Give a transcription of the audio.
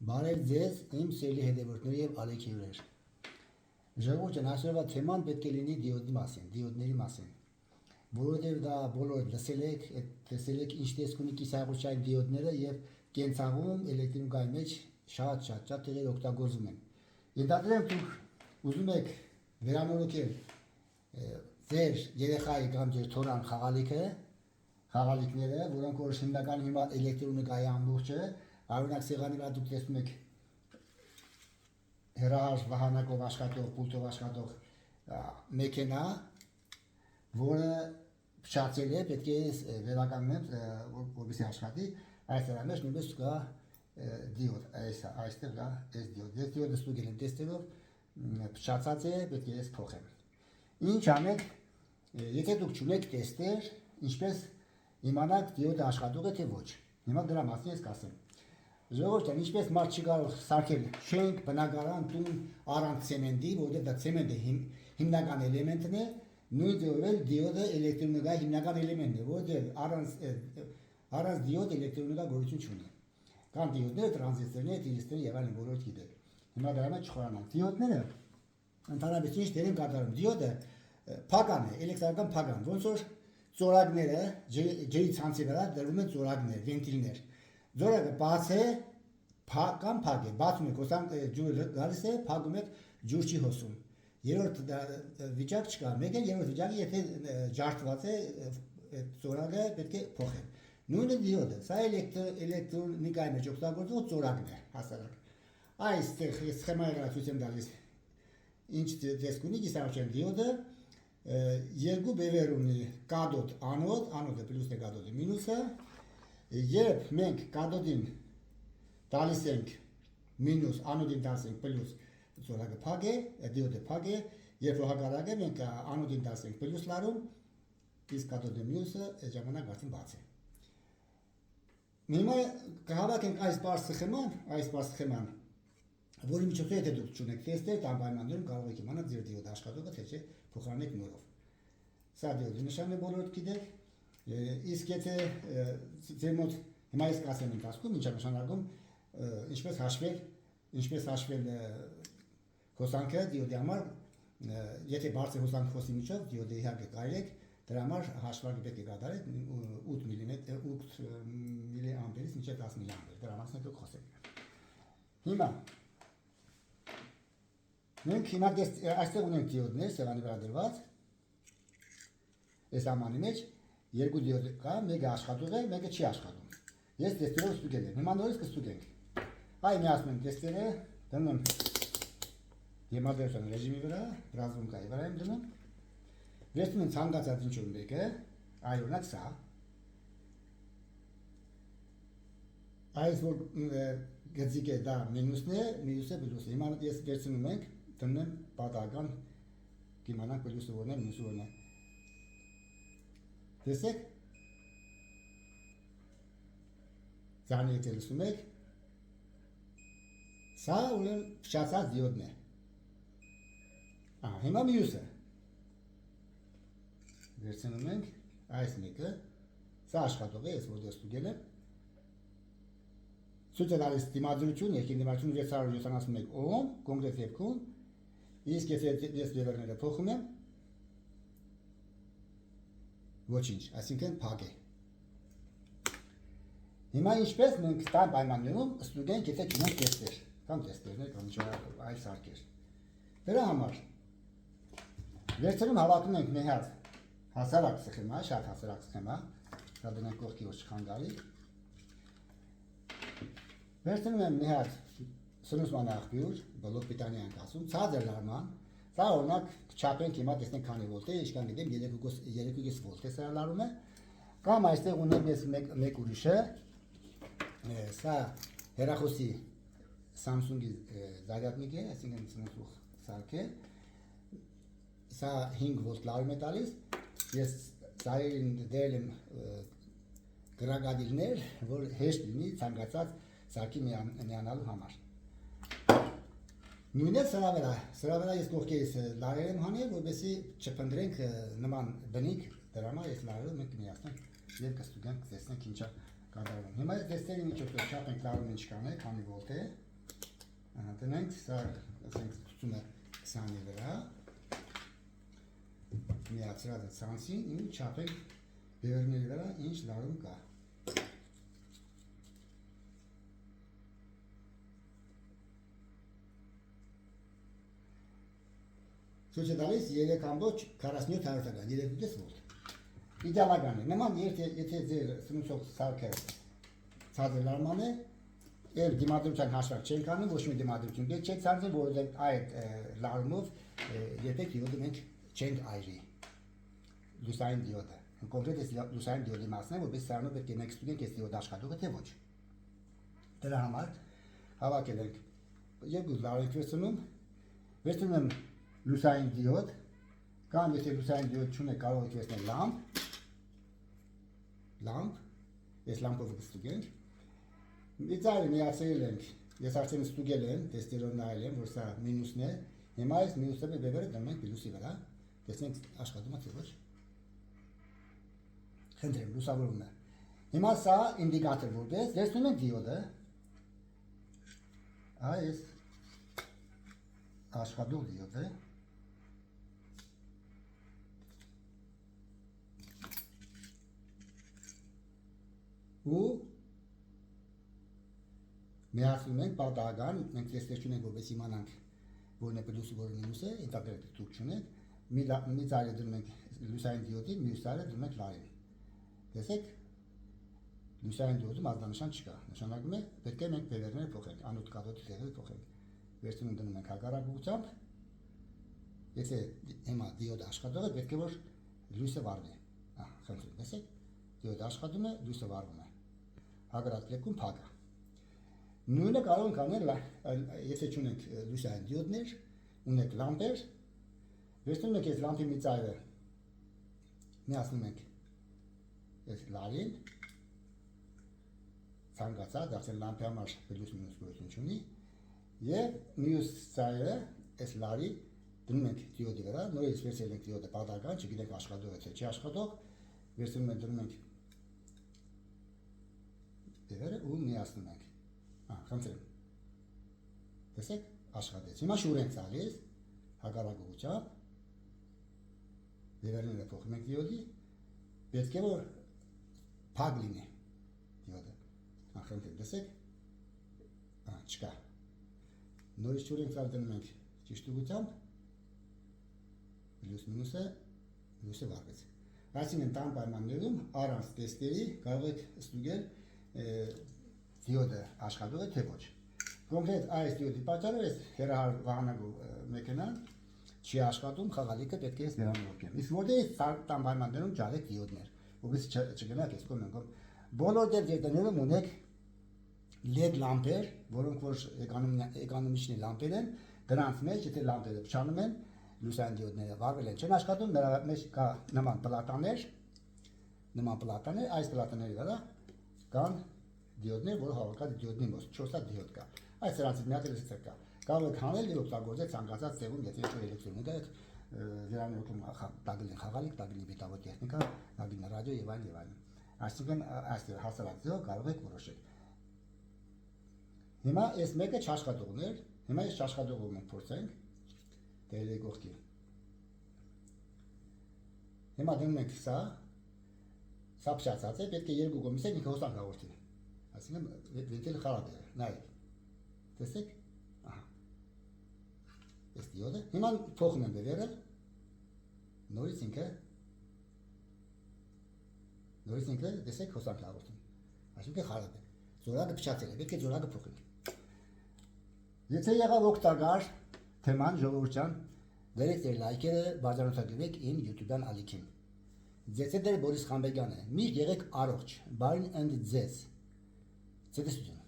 Բարև ձեզ, իմ սիրելի հետևորդներ եւ ալեքիվներ։ Ժողովուրդ այսօրվա թեման պետք է լինի դիոդների մասին։ Որովհետեւ դա բոլորը տեսել եք ինչ տեսք ունի կիսահաղորդչային դիոդները եւ կենցաղում էլեկտրոնիկայի մեջ շատ տեղեր օգտագործում են։ Ենթադրենք դուք ուզում եք վերանորոգել ձեր երեխայի կամ ձեր թորան խաղալիքները, որոնք որ հիմնական հիմա էլեկտրոնիկայի ամբողջը Արունակ սեղանի վրա դուք տեսնում եք հեռահար վահանակով աշխատող, պուլտով աշխատող մեքենա, որը փչացել է, պետք է վերականգնել, որպեսզի աշխատի, այս դրա մեջ նույնպես կա դիոդ, այստեղ կա այս դիոդ։ Ես դիոդը ստուգել եմ տեստերով, փչացած է, պետք է ես փոխեմ։ Ինչ անեք, եթե դուք չունեք տեստեր, ինչպես իմանաք դիոդը աշխատող է թե ոչ։ Հիմա դրա մասին ես կասեմ։ Ժողովուրդ, ինչպես մարդ չի կարող սարքել շենք, բնակարան, տուն առանց ցեմենտի, որովհետև դա ցեմենտը հիմնական էլեմենտն է, նույն ձևով դիոդը էլեկտրոնիկայի հիմնական էլեմենտն է, որովհետև առանց դիոդ էլեկտրոնիկա գոյություն չունի։ Կան դիոդները, տրանզիստորներ, թիրանզիստորներ եւ այլն, բոլորը գիտեք։ Հիմա դրա մեջ չխորանանք։ Դիոդները ընդհանրապես ինչ դեր են կատարում։ Դիոդը փական է, էլեկտրական փական, ոնց որ ծորակները ջրի ցանցի վրա դրվում են ծորակներ, վենտիլներ։ Ձորակը բաց է, կամ փակ է, բացում եք, հոսանք ջուրը գալիս է, փակում եք, ջուր չի հոսում։ Երրորդ վիճակ չկա, մեկ է երրորդ վիճակը, եթե ջարդված է, ծորակը պետք է փոխել։ Նույնը դիոդը, սա էլեկտրոնիկայի մեջ օգտագործող ծորակն է, հասարակ։ Այստեղ ես սխեմայի վրա ցույց եմ տալիս, ինչ տեսք ունի կիսահաղորդչային դիոդը, երկու բևեր ունի, կաթոդ, անոդ, անոդը պլյուսն է կաթոդի մինուսը։ Երբ մենք կաթոդին տալիս ենք մինուս, անոդին տալիս ենք պլյուս, ծորակը փակ է, դիոդը փակ է, երբ որ հակառակը մենք անոդին տալիս ենք պլյուս լարում, իսկ կաթոդի մյուսը այդ ժամանակ արդեն բաց է։ Հիմա կհավաքենք այս բարձ սխեման, որի միջոցով եթե դուք չունեք տեստեր, անպայմանորեն կարող եք իմանալ ձեր դիոդը աշխատողը թե չէ փոխանեք նորով։ Սա դիոդի նշանն է, բոլորդ գիտեք։ Իսկ եթե ձեր մոտ հիմա ես կասեմ ընթացքում ինչ է նշանակում ինչպես հաշվել հոսանքը դիոդի համար, եթե բարձր հոսանք հոսի միջով դիոդը իհարկե կարելի դրա համար հաշվարկը պետք է կատարեք 8 միլիամպերից մինչև 10 միլիամպեր, դրա մասին դուք խոսեք։ Հիմա մենք հիմա այստեղ ունենք դիոդներ սեղանի վրա դրված, այս ամանի մեջ երկու դիոդ կա, մեկը աշխատող է, մեկը չի աշխատում։ Ես տեստերով ստուգել եմ, հիմա նորից կստուգենք։ Այ միացնում եմ տեստերը, դնում եմ դիմադրության ռեժիմի վրա, ռազմունքայի վրա եմ դնում, վերցնում եմ ցանկացած ինչ-որ մեկը, այ օրինակ սա։ Այս որ գծիկ է դա մինուսն է, մինուսը պլյուսը։ Հիմա ես վերցնում ենք, դնում եմ պատահական, կիմանանք պլյուսը որն է, մինուսը որն է։ Տեսեք, ձանի եթե լսում եք, սա ուրեմն փչացած դիոդն է։ Հիմա մյուսը։ Վերցնում ենք այս մեկը, սա աշխատող է, ես որ ստուգել եմ։ Ցույց է տալիս դիմադրություն, երկին դիմադրություն 671 օհմ, կոնկրետ դեպքում, իսկ եթե ես բևերները փոխում եմ, ոչինչ, այսինքն փակ է։ Հիմա ինչպես մենք տան պայմաններում ստուգենք, եթե չունենք տեստեր, կամ տեստերներ, կամ ինչ-որ այլ սարքեր։ Դրա համար վերցնում հավաքում ենք մի հատ հասարակ սխեմա, շատ հասարակ սխեմա, դա դնենք կողքի որ չխանգարի։ Վերցնում եմ մի հատ սնուցման աղբյուր, բլոկ պիտանի ենք ասում, ցածր լարման, սա օրինակ չափենք հիմա տեսնենք քանի վոլտ է, ինչքան գիտեմ 3.5 վոլտ է սա լարում է, կամ այստեղ ունեմ ես մեկ ուրիշը, սա հեռախոսի Samsung-ի զարյատնիկ է, այսինքն սնուցող սարք է, սա 5 վոլտ լարում է տալիս, ես ծայրին դել եմ գրագադիրներ, որ հեշտ լինի ցանկացած սարքի միանալու համար։ Նույնը սրա վրա ես կողքերից լարեր եմ հանել, որպեսզի չփնտրենք նման բնիկ, դրա համար ես լարերով մենք միացնենք եւ կստուգենք, տեսնենք ինչա կատարվում։ Հիմա այս տեստերի միջոցով չափ ենք լարում ինչքան է, քանի վոլտ է։ տնենք, սա ասենք ցուցում է 20-ի վրա։ Միացրած է ցանցին, ու չափենք բևեռների վրա ինչ լարում կա։ Ցույց է տալիս 3.47 3.8 վոլտ։ Իդեալական է։ Նման եթե ձեր սնուցող սարքը ցածր լարման է, էլ դիմադրության հաշվարկ չենք անում, ոչ մի դիմադրություն չեք ցանցել, որովհետև այդ լարումով երբեք դիոդը մենք չենք այրի։ Լուսային դիոդը։ Կոնկրետ է լուսային դիոդի մասն է, որպես սրանով պետք է մենք ստուգենք այս դիոդը աշխատող է թե ոչ։ Դրա համար հավաքել ենք երկու լարենք վերցնում եմ լուսային դիոդ, կամ եթե լուսային դիոդ չունեք կարող եք վերցնել լամպ, այս լամպով կստուգենք։ Միծայրը միացրել ենք, ես արդեն ստուգել եմ, տեստերով նայել եմ, որ սա մինուսն է, հիմա այս մինուսը բևերը դնում ենք պլյուսի վրա, տեսնենք աշխատում է թե ոչ։ Խնդրեմ, լուսավորում է։ Հիմա սա ինդիկատոր որպես, վերցնում ենք դիոդը, այս աշխատող դիոդ է, ու միացնում ենք պատահական, մենք տեստեր չունենք, որպես իմանանք, որն է պլյուսը, որը մինուսը, ինտերնետ դուք չունենք, մի ծայրը դնում ենք լուսային դիոդին, մյուս ծայրը դնում ենք լարին։ Տեսեք, լուսային դիոդում ազդանշան չկա, նշանակում է պետք է մենք բևեռները փոխենք, անոթ կաթոդի տեղերը փոխենք։ Վերցնում դնում ենք հակառակ ուղղությամբ, եթե հիմա դիոդը աշխատող է, պետք է որ լույսը վառվի։ Խնդրում, տեսեք, դիոդը աշխատում է, լույսը վառվում է։ Հակառակ դեպքում փակ է։ Նույնը կարող ենք անել, եթե չունենք լուսային դիոդներ, ունենք լամպեր, վերցնում ենք այս լամպի մի ծայրը, միացնում ենք այս լարին, ցանկացած, արդեն լամպի համար պլյուս մինուս գոյություն չունի, եւ մյուս ծայրը այս լարի դնում ենք դիոդի վրա, նորից վերցրել ենք դիոդը պատահական, չգիտենք աշխատող է թե չի աշխատող, վերցնում ենք դնում ենք բևերը ու միացնում ենք։ Խնդրեմ։ Տեսեք, աշխատեց։ Հիմա շուր ենք տալիս, հակառակ ուղղությամբ, բևերները փոխում ենք դիոդի, պետք է որ փակ լինի դիոդը։ Խնդրեմ, տեսեք, չկա։ Նորից շուր ենք տալ դնում ենք ճիշտ ուղղությամբ, պլյուս մինուսը, լույսը վառվեց։ Այսինքն տան պայմաններում առանց տեստերի կարող եք ստուգել դիոդը աշխատող է թե ոչ։ Կոնկրետ այս դիոդի պատճառով այս հեռահար վահանագու մեքենան չի աշխատում, խաղալիքը պետք է վերանորոգեմ։ Իսկ որտեղ տան պայմաններում ճարեք դիոդներ, որովհետեւ չգնաք այս կողմն կողմ։ Բոլոր դեպքերում ունեք LED լամպեր, որոնք որ էկոնոմիչնի լամպեր են, դրանց մեջ եթե լամպերը փչանում են, լուսային դիոդները վառվել են, չեն աշխատում, նրա մեջ կա նման պլատաներ, այս պլատաների վրա կան դիոդներ, որը հավաքած դիոդնի մոտ 4 հատ դիոդ կա։ Այս սրանցից մի հատ էլեկտրիկ կա։ Կարող եք հանել եւ օգտագործել ցանկացած ձևում, եթե ինչ-որ էլեկտրոնիկա եք վերանորոգում, տագլին խաղալիք, տագլին բիտավոր տեխնիկա, տագլին ռադիո եւ այլն։ Այսինքն այստեղ հասարակ ձեւ կարող եք որոշել։ Հիմա այս մեկը չաշխատողներ, հիմա այս չաշխատողը մենք փորձենք դերերի կողքին։ Հիմա դնում ենք սա փչացած է, պետք է երկու կողմից ինքը հոսանք հաղորդի։ Այսինքն վենտիլը խարավ է, նայեք։ Տեսեք։ Այս դիոդը, հիմա փոխում եմ բևերը, նորից ինքը, տեսեք հոսանք հաղորդում։ Այսինքն խարավ է, զորակը փչացել է, պետք է զորակը փոխենք։ Եթե եղավ օգտակար թեման ժողովուրդ, դերեք ձեր լայքերը, բարձրանոցագրվեք իմ YouTube-յան ալիքին։ Ձեզ դեր Բորիս Խանբեգյանը, միշտ եղեք առողջ, բարին ընդ ձեզ։ Ցտեսություն։